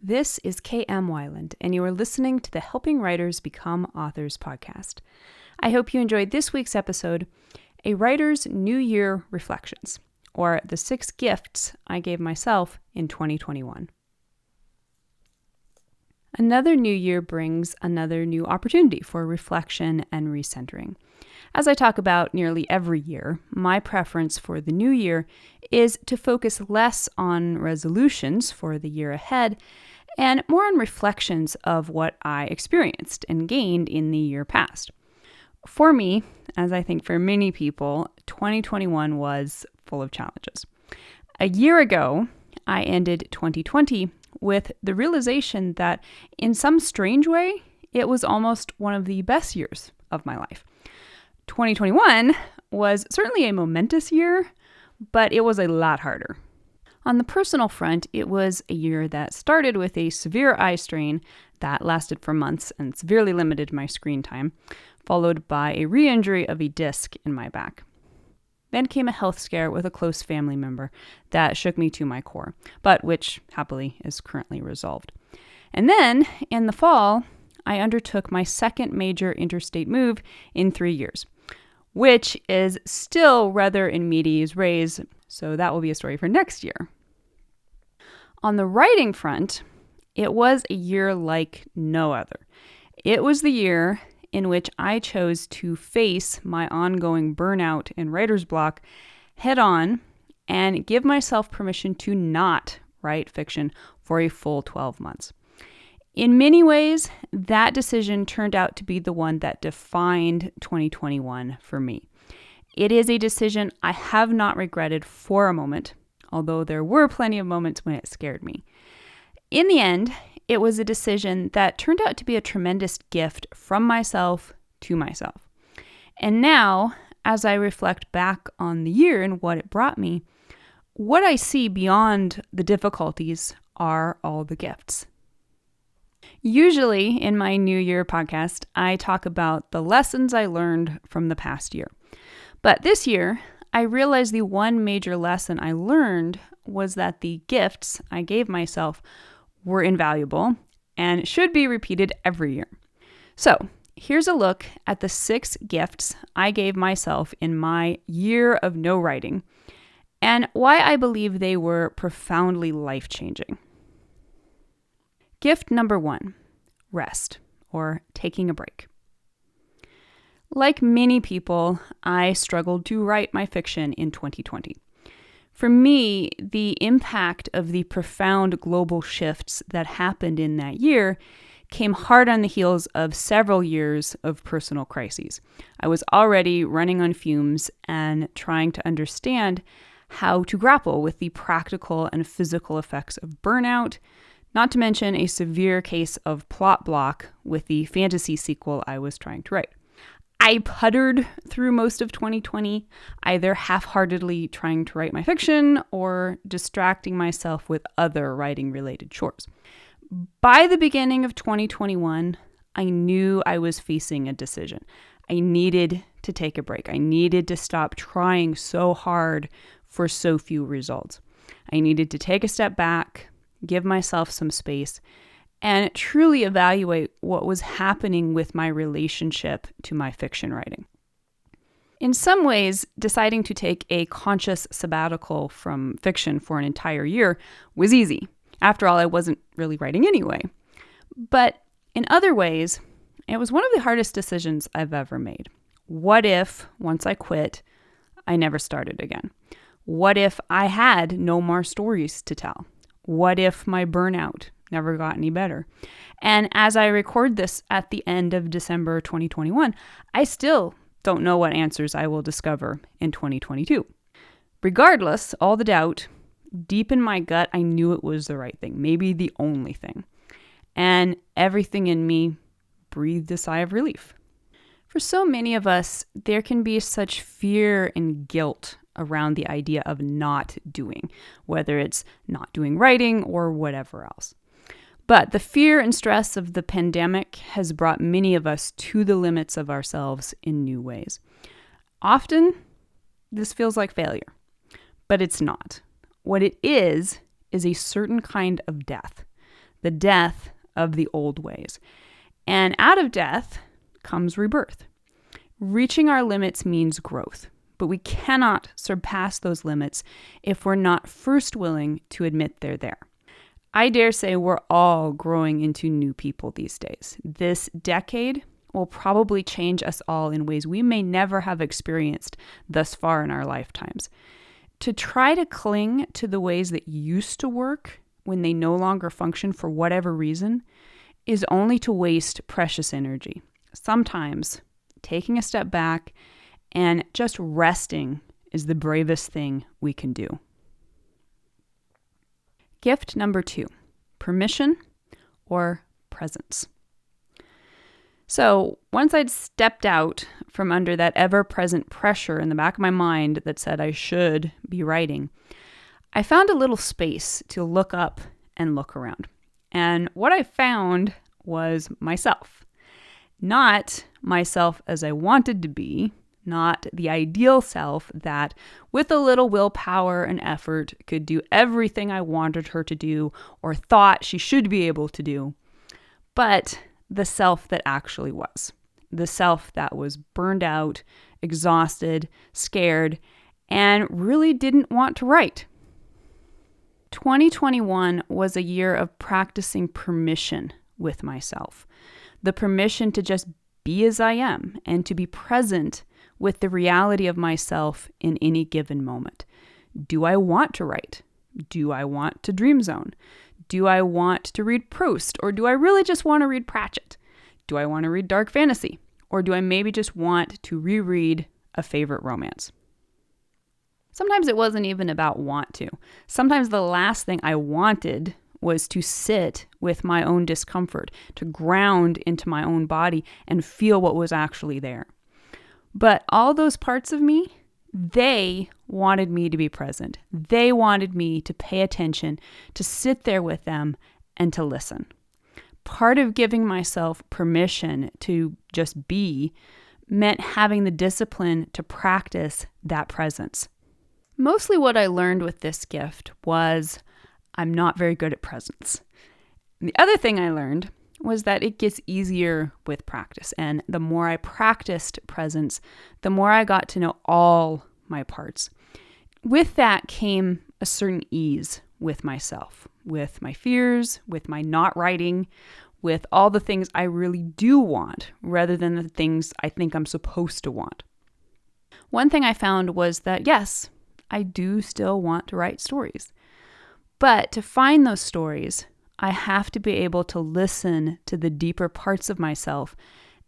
This is KM Weiland, and you are listening to the Helping Writers Become Authors podcast. I hope you enjoyed this week's episode, A Writer's New Year Reflections, or the 6 gifts I gave myself in 2021. Another new year brings another new opportunity for reflection and recentering. As I talk about nearly every year, my preference for the new year is to focus less on resolutions for the year ahead and more on reflections of what I experienced and gained in the year past. For me, as I think for many people, 2021 was full of challenges. A year ago, I ended 2020 with the realization that in some strange way, it was almost one of the best years of my life. 2021 was certainly a momentous year, but it was a lot harder. On the personal front, it was a year that started with a severe eye strain that lasted for months and severely limited my screen time, followed by a re-injury of a disc in my back. Then came a health scare with a close family member that shook me to my core, but which happily is currently resolved. And then, in the fall, I undertook my second major interstate move in 3 years, which is still rather in medias res, so that will be a story for next year. On the writing front, it was a year like no other. It was the year in which I chose to face my ongoing burnout and writer's block head on and give myself permission to not write fiction for a full 12 months. In many ways, that decision turned out to be the one that defined 2021 for me. It is a decision I have not regretted for a moment, although there were plenty of moments when it scared me. In the end, it was a decision that turned out to be a tremendous gift from myself to myself. And now, as I reflect back on the year and what it brought me, what I see beyond the difficulties are all the gifts. Usually in my New Year podcast, I talk about the lessons I learned from the past year. But this year, I realized the one major lesson I learned was that the gifts I gave myself were invaluable and should be repeated every year. So here's a look at the 6 gifts I gave myself in my year of no writing and why I believe they were profoundly life-changing. Gift number 1, rest, or taking a break. Like many people, I struggled to write my fiction in 2020. For me, the impact of the profound global shifts that happened in that year came hard on the heels of several years of personal crises. I was already running on fumes and trying to understand how to grapple with the practical and physical effects of burnout, not to mention a severe case of plot block with the fantasy sequel I was trying to write. I puttered through most of 2020, either half-heartedly trying to write my fiction or distracting myself with other writing-related chores. By the beginning of 2021, I knew I was facing a decision. I needed to take a break. I needed to stop trying so hard for so few results. I needed to take a step back, give myself some space, and truly evaluate what was happening with my relationship to my fiction writing. In some ways, deciding to take a conscious sabbatical from fiction for an entire year was easy. After all, I wasn't really writing anyway. But in other ways, it was one of the hardest decisions I've ever made. What if, once I quit, I never started again? What if I had no more stories to tell? What if my burnout never got any better? And as I record this at the end of December 2021, I still don't know what answers I will discover in 2022. Regardless, all the doubt, deep in my gut, I knew it was the right thing, maybe the only thing. And everything in me breathed a sigh of relief. For so many of us, there can be such fear and guilt around the idea of not doing, whether it's not doing writing or whatever else. But the fear and stress of the pandemic has brought many of us to the limits of ourselves in new ways. Often, this feels like failure, but it's not. What it is a certain kind of death. the death of the old ways. And out of death comes rebirth. Reaching our limits means growth, but we cannot surpass those limits if we're not first willing to admit they're there. I dare say we're all growing into new people these days. This decade will probably change us all in ways we may never have experienced thus far in our lifetimes. To try to cling to the ways that used to work when they no longer function for whatever reason is only to waste precious energy. Sometimes taking a step back and just resting is the bravest thing we can do. Gift number 2, permission or presence. So once I'd stepped out from under that ever-present pressure in the back of my mind that said I should be writing, I found a little space to look up and look around. And what I found was myself. Not myself as I wanted to be, not the ideal self that, with a little willpower and effort, could do everything I wanted her to do or thought she should be able to do, but the self that actually was. The self that was burned out, exhausted, scared, and really didn't want to write. 2021 was a year of practicing permission with myself. The permission to just be as I am and to be present with the reality of myself in any given moment. Do I want to write? Do I want to dream zone? Do I want to read Proust? Or do I really just want to read Pratchett? Do I want to read dark fantasy? Or do I maybe just want to reread a favorite romance? Sometimes it wasn't even about want to. Sometimes the last thing I wanted was to sit with my own discomfort, to ground into my own body and feel what was actually there. But all those parts of me, they wanted me to be present. They wanted me to pay attention, to sit there with them, and to listen. Part of giving myself permission to just be meant having the discipline to practice that presence. Mostly what I learned with this gift was I'm not very good at presence. And the other thing I learned was that it gets easier with practice. And the more I practiced presence, the more I got to know all my parts. With that came a certain ease with myself, with my fears, with my not writing, with all the things I really do want rather than the things I think I'm supposed to want. One thing I found was that, yes, I do still want to write stories. But to find those stories, I have to be able to listen to the deeper parts of myself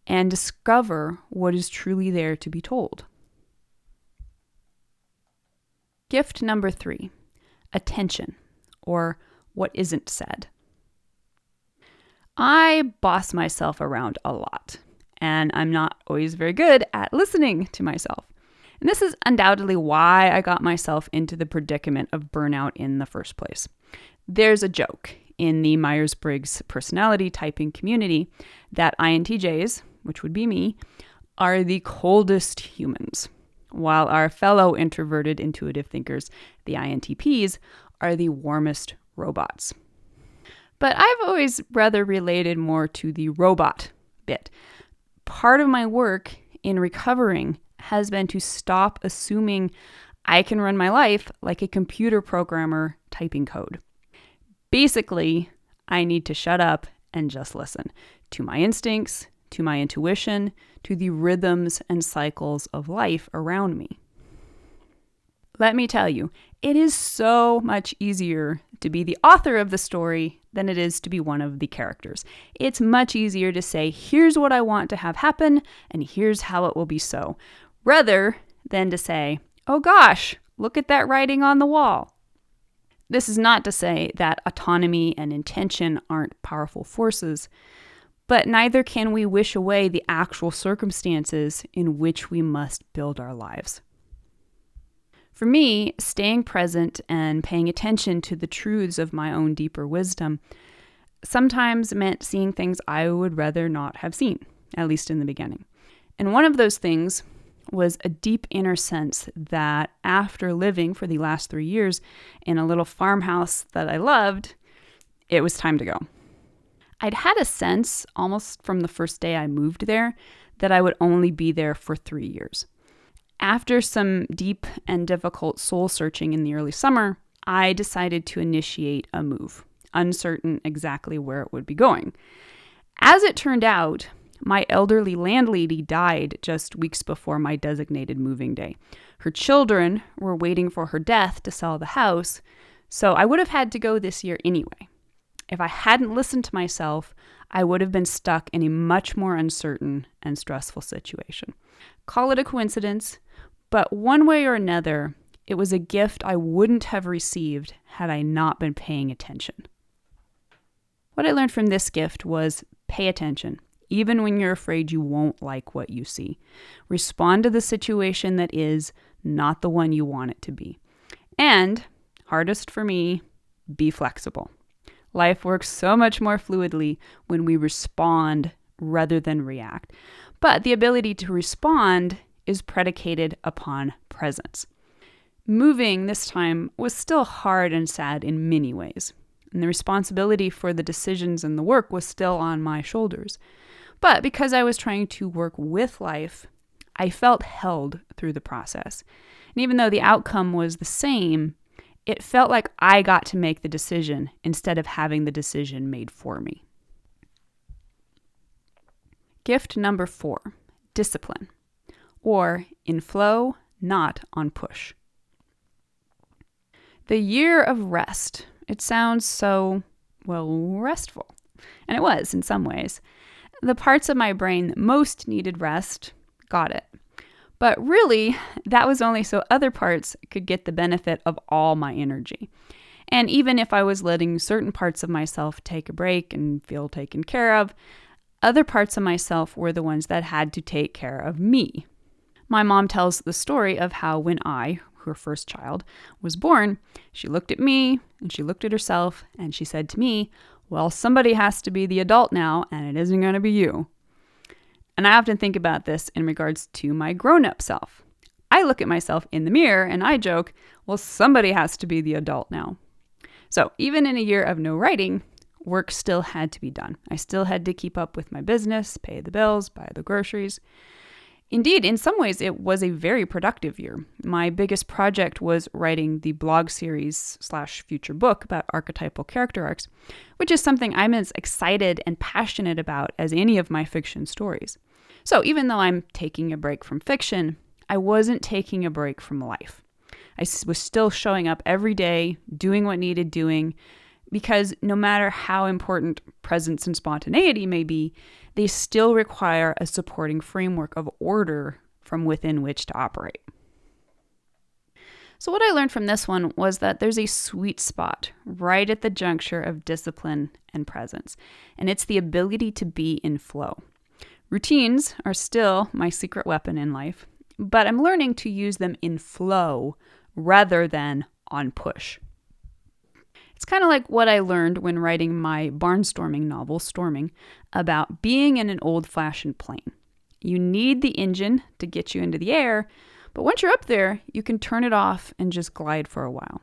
and discover what is truly there to be told. Gift number 3, attention, or what isn't said. I boss myself around a lot, and I'm not always very good at listening to myself. And this is undoubtedly why I got myself into the predicament of burnout in the first place. There's a joke in the Myers-Briggs personality typing community that INTJs, which would be me, are the coldest humans, while our fellow introverted intuitive thinkers, the INTPs, are the warmest robots. But I've always rather related more to the robot bit. Part of my work in recovering has been to stop assuming I can run my life like a computer programmer typing code. Basically, I need to shut up and just listen to my instincts, to my intuition, to the rhythms and cycles of life around me. Let me tell you, it is so much easier to be the author of the story than it is to be one of the characters. It's much easier to say, here's what I want to have happen, and here's how it will be so, rather than to say, oh gosh, look at that writing on the wall. This is not to say that autonomy and intention aren't powerful forces, but neither can we wish away the actual circumstances in which we must build our lives. For me, staying present and paying attention to the truths of my own deeper wisdom sometimes meant seeing things I would rather not have seen, at least in the beginning. And one of those things was a deep inner sense that after living for the last 3 years in a little farmhouse that I loved, it was time to go. I'd had a sense, almost from the first day I moved there, that I would only be there for 3 years. After some deep and difficult soul searching in the early summer, I decided to initiate a move, uncertain exactly where it would be going. As it turned out, my elderly landlady died just weeks before my designated moving day. Her children were waiting for her death to sell the house, so I would have had to go this year anyway. If I hadn't listened to myself, I would have been stuck in a much more uncertain and stressful situation. Call it a coincidence, but one way or another, it was a gift I wouldn't have received had I not been paying attention. What I learned from this gift was pay attention, even when you're afraid you won't like what you see. Respond to the situation that is, not the one you want it to be. And, hardest for me, be flexible. Life works so much more fluidly when we respond rather than react. But the ability to respond is predicated upon presence. Moving this time was still hard and sad in many ways, and the responsibility for the decisions and the work was still on my shoulders. But because I was trying to work with life, I felt held through the process. And even though the outcome was the same, it felt like I got to make the decision instead of having the decision made for me. Gift number 4, discipline, or in flow, not on push. The year of rest. It sounds so, restful. And it was in some ways. The parts of my brain that most needed rest got it. But really, that was only so other parts could get the benefit of all my energy. And even if I was letting certain parts of myself take a break and feel taken care of, other parts of myself were the ones that had to take care of me. My mom tells the story of how when I, her first child, was born, she looked at me and she looked at herself and she said to me, "Well, somebody has to be the adult now, and it isn't going to be you." And I often think about this in regards to my grown-up self. I look at myself in the mirror and I joke, well, somebody has to be the adult now. So even in a year of no writing, work still had to be done. I still had to keep up with my business, pay the bills, buy the groceries. Indeed, in some ways, it was a very productive year. My biggest project was writing the blog series / future book about archetypal character arcs, which is something I'm as excited and passionate about as any of my fiction stories. So even though I'm taking a break from fiction, I wasn't taking a break from life. I was still showing up every day, doing what needed doing, because no matter how important presence and spontaneity may be, they still require a supporting framework of order from within which to operate. So what I learned from this one was that there's a sweet spot right at the juncture of discipline and presence, and it's the ability to be in flow. Routines are still my secret weapon in life, but I'm learning to use them in flow rather than on push. It's kind of like what I learned when writing my barnstorming novel, Storming, about being in an old-fashioned plane. You need the engine to get you into the air, but once you're up there, you can turn it off and just glide for a while.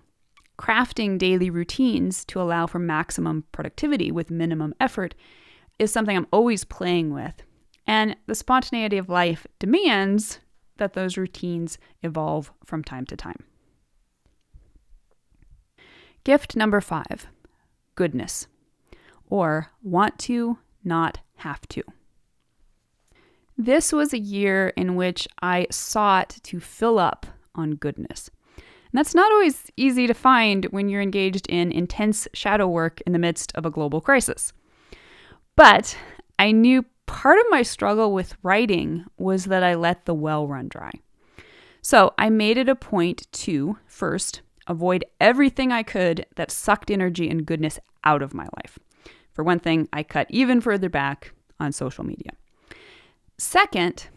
Crafting daily routines to allow for maximum productivity with minimum effort is something I'm always playing with, and the spontaneity of life demands that those routines evolve from time to time. Gift number 5, goodness, or want to, not have to. This was a year in which I sought to fill up on goodness. And that's not always easy to find when you're engaged in intense shadow work in the midst of a global crisis. But I knew part of my struggle with writing was that I let the well run dry. So I made it a point to, first, avoid everything I could that sucked energy and goodness out of my life. For one thing, I cut even further back on social media. Second,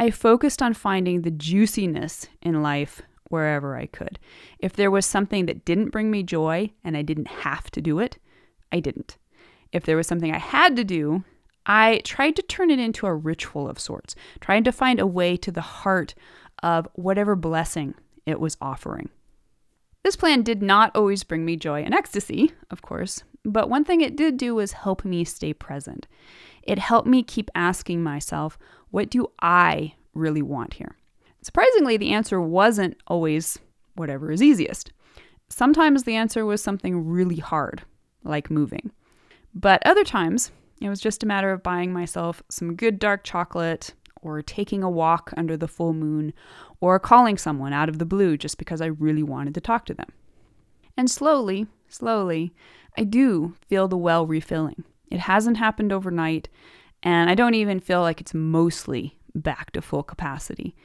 I focused on finding the juiciness in life wherever I could. If there was something that didn't bring me joy and I didn't have to do it, I didn't. If there was something I had to do, I tried to turn it into a ritual of sorts, trying to find a way to the heart of whatever blessing it was offering. This plan did not always bring me joy and ecstasy, of course, but one thing it did do was help me stay present. It helped me keep asking myself, what do I really want here? Surprisingly, the answer wasn't always whatever is easiest. Sometimes the answer was something really hard, like moving. But other times, it was just a matter of buying myself some good dark chocolate, or taking a walk under the full moon, or calling someone out of the blue just because I really wanted to talk to them. And slowly, I do feel the well refilling. It hasn't happened overnight, and I don't even feel like it's mostly back to full capacity.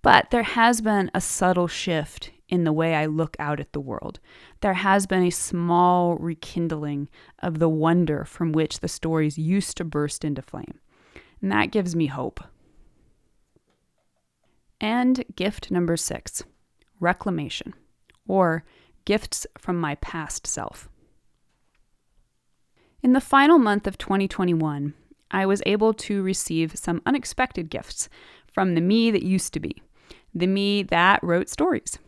But there has been a subtle shift in the way I look out at the world. There has been a small rekindling of the wonder from which the stories used to burst into flame. And that gives me hope. And gift number 6, reclamation, or gifts from my past self. In the final month of 2021, I was able to receive some unexpected gifts from the me that used to be, the me that wrote stories.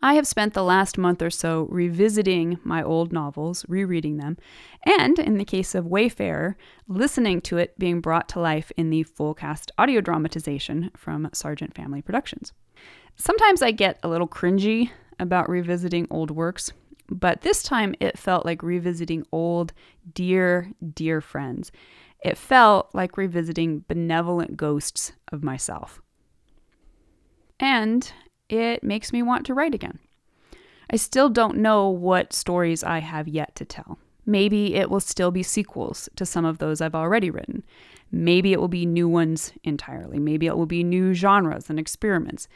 I have spent the last month or so revisiting my old novels, rereading them, and in the case of Wayfarer, listening to it being brought to life in the full cast audio dramatization from Sargent Family Productions. Sometimes I get a little cringy about revisiting old works, but this time it felt like revisiting old, dear friends. It felt like revisiting benevolent ghosts of myself. And it makes me want to write again. I still don't know what stories I have yet to tell. Maybe it will still be sequels to some of those I've already written. Maybe it will be new ones entirely. Maybe it will be new genres and experiments.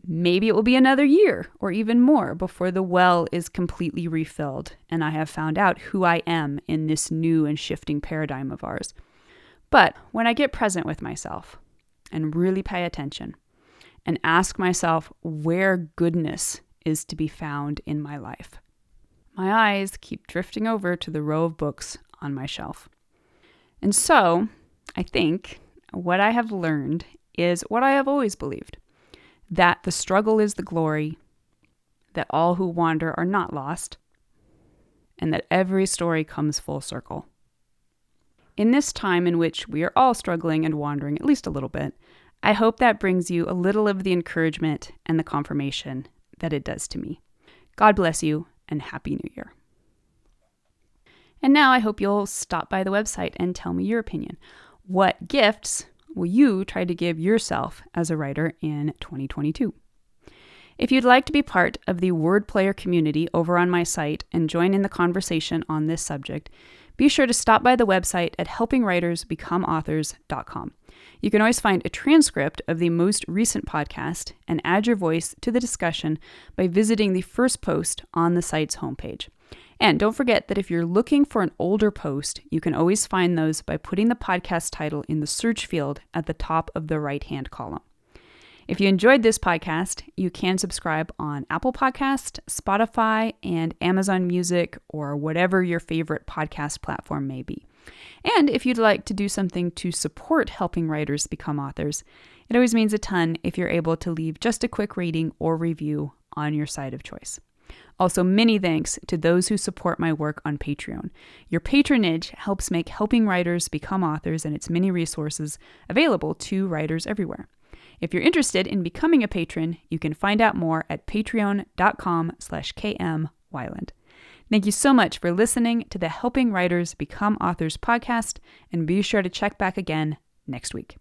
Maybe it will be another year or even more before the well is completely refilled and I have found out who I am in this new and shifting paradigm of ours. But when I get present with myself and really pay attention, and ask myself where goodness is to be found in my life, my eyes keep drifting over to the row of books on my shelf. And so, I think what I have learned is what I have always believed, that the struggle is the glory, that all who wander are not lost, and that every story comes full circle. In this time in which we are all struggling and wandering at least a little bit, I hope that brings you a little of the encouragement and the confirmation that it does to me. God bless you, and Happy New Year. And now I hope you'll stop by the website and tell me your opinion. What gifts will you try to give yourself as a writer in 2022? If you'd like to be part of the Word Player community over on my site and join in the conversation on this subject, be sure to stop by the website at helpingwritersbecomeauthors.com. You can always find a transcript of the most recent podcast and add your voice to the discussion by visiting the first post on the site's homepage. And don't forget that if you're looking for an older post, you can always find those by putting the podcast title in the search field at the top of the right-hand column. If you enjoyed this podcast, you can subscribe on Apple Podcast, Spotify, and Amazon Music, or whatever your favorite podcast platform may be. And if you'd like to do something to support helping writers become authors, it always means a ton if you're able to leave just a quick rating or review on your site of choice. Also, many thanks to those who support my work on Patreon. Your patronage helps make helping writers become authors and its many resources available to writers everywhere. If you're interested in becoming a patron, you can find out more at patreon.com/KMWeiland. Thank you so much for listening to the Helping Writers Become Authors podcast, and be sure to check back again next week.